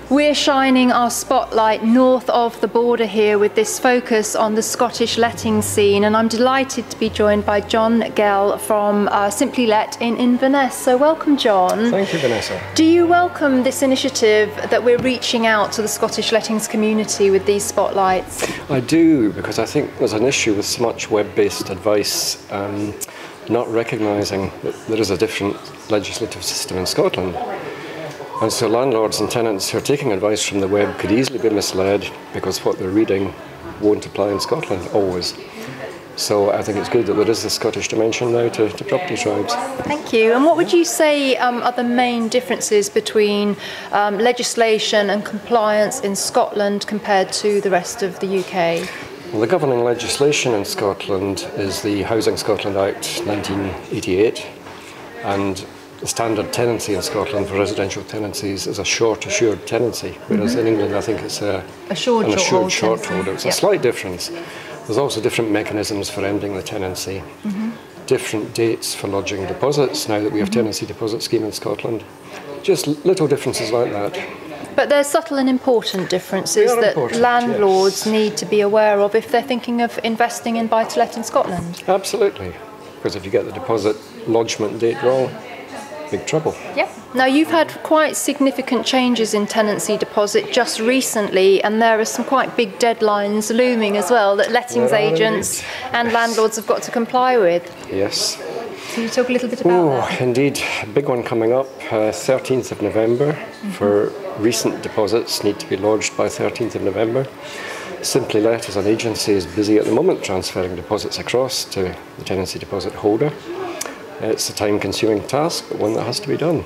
We're shining our spotlight north of the border here with this focus on the Scottish letting scene, and I'm delighted to be joined by John Gell from Simply Let in Inverness. So welcome, John. Thank you, Vanessa. Do you welcome this initiative that we're reaching out to the Scottish lettings community with these spotlights? I do, because I think there's an issue with so much web-based advice not recognising that there is a different legislative system in Scotland. And so landlords and tenants who are taking advice from the web could easily be misled because what they're reading won't apply in Scotland, always. So I think it's good that there is the Scottish dimension now to property tribes. Thank you. And what would you say are the main differences between legislation and compliance in Scotland compared to the rest of the UK? Well, the governing legislation in Scotland is the Housing Scotland Act 1988, and the standard tenancy in Scotland for residential tenancies is a short assured tenancy, whereas in England I think it's an assured short hold. It's a slight difference. There's also different mechanisms for ending the tenancy, different dates for lodging deposits now that we have tenancy deposit scheme in Scotland. Just little differences like that. But there's subtle and important differences that landlords need to be aware of if they're thinking of investing in buy-to-let in Scotland. Absolutely, because if you get the deposit lodgement date wrong, big trouble. Yep. Now you've had quite significant changes in tenancy deposit just recently, and there are some quite big deadlines looming as well that lettings agents and landlords have got to comply with. Yes. Can you talk a little bit about that? Indeed, a big one coming up, 13th of November for recent deposits need to be lodged by 13th of November. Simply Let as an agency is busy at the moment transferring deposits across to the tenancy deposit holder. It's a time-consuming task, but one that has to be done.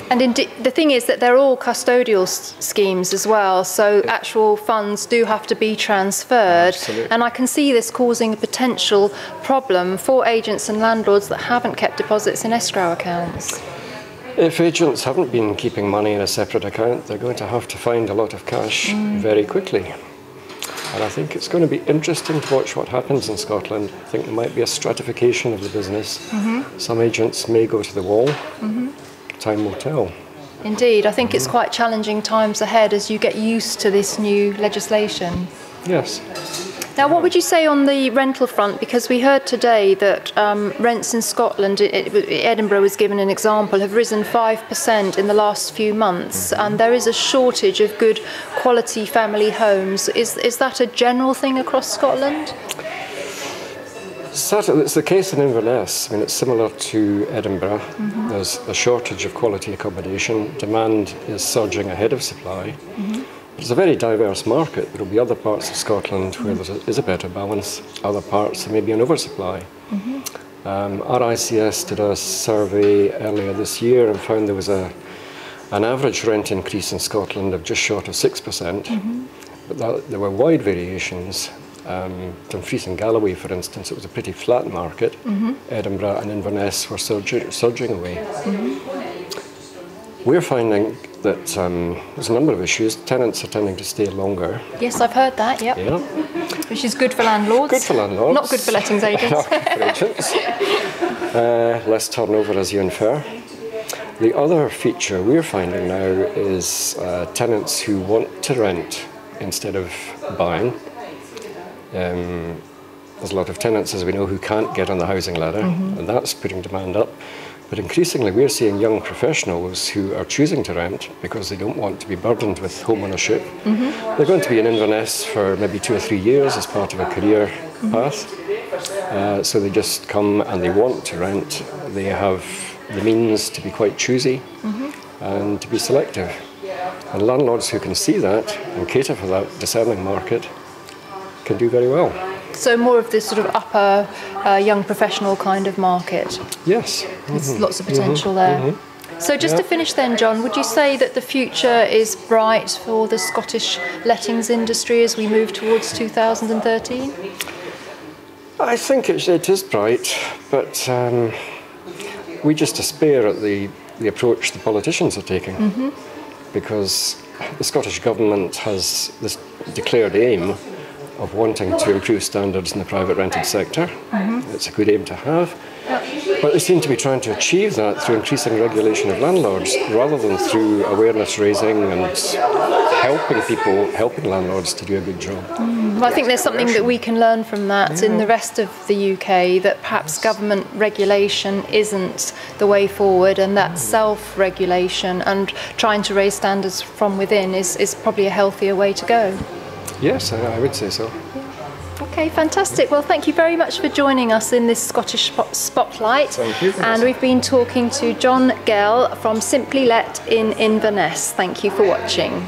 And the thing is that they're all custodial schemes as well, so actual funds do have to be transferred. Absolutely. And I can see this causing a potential problem for agents and landlords that haven't kept deposits in escrow accounts. If agents haven't been keeping money in a separate account, they're going to have to find a lot of cash very quickly. And I think it's going to be interesting to watch what happens in Scotland. I think there might be a stratification of the business. Some agents may go to the wall. Time will tell. Indeed, I think it's quite challenging times ahead as you get used to this new legislation. Yes. Now, what would you say on the rental front? Because we heard today that rents in Scotland, Edinburgh was given an example, have risen 5% in the last few months, and there is a shortage of good quality family homes. Is that a general thing across Scotland? Certainly, it's the case in Inverness. I mean, it's similar to Edinburgh. There's a shortage of quality accommodation. Demand is surging ahead of supply. It's a very diverse market. There will be other parts of Scotland where there is a better balance, other parts there may be an oversupply. RICS did a survey earlier this year and found there was an average rent increase in Scotland of just short of 6%, but there were wide variations. Dumfries and Galloway, for instance, it was a pretty flat market. Edinburgh and Inverness were surging away. We're finding that there's a number of issues. Tenants are tending to stay longer. Yes, I've heard that, yep. Yeah. Which is good for landlords. Good for landlords. Not good for lettings agents. Not good for agents. Less turnover, as you infer. The other feature we're finding now is tenants who want to rent instead of buying. There's a lot of tenants, as we know, who can't get on the housing ladder, and that's putting demand up. But increasingly we're seeing young professionals who are choosing to rent because they don't want to be burdened with home ownership. They're going to be in Inverness for maybe 2 or 3 years as part of a career path. So they just come and they want to rent. They have the means to be quite choosy and to be selective. And landlords who can see that and cater for that discerning market can do very well. So more of this sort of upper young professional kind of market. Yes. There's lots of potential there. So just to finish then, John, would you say that the future is bright for the Scottish lettings industry as we move towards 2013? I think it is bright, but we just despair at the approach the politicians are taking, because the Scottish Government has this declared aim of wanting to improve standards in the private rented sector. It's a good aim to have. But they seem to be trying to achieve that through increasing regulation of landlords rather than through awareness raising and helping landlords to do a good job. Well, I think there's something that we can learn from that in the rest of the UK, that perhaps government regulation isn't the way forward, and that self-regulation and trying to raise standards from within is probably a healthier way to go. Yes, I would say so. Okay, fantastic. Well, thank you very much for joining us in this Scottish Spotlight. Thank you. And we've been talking to John Gell from Simply Let in Inverness. Thank you for watching.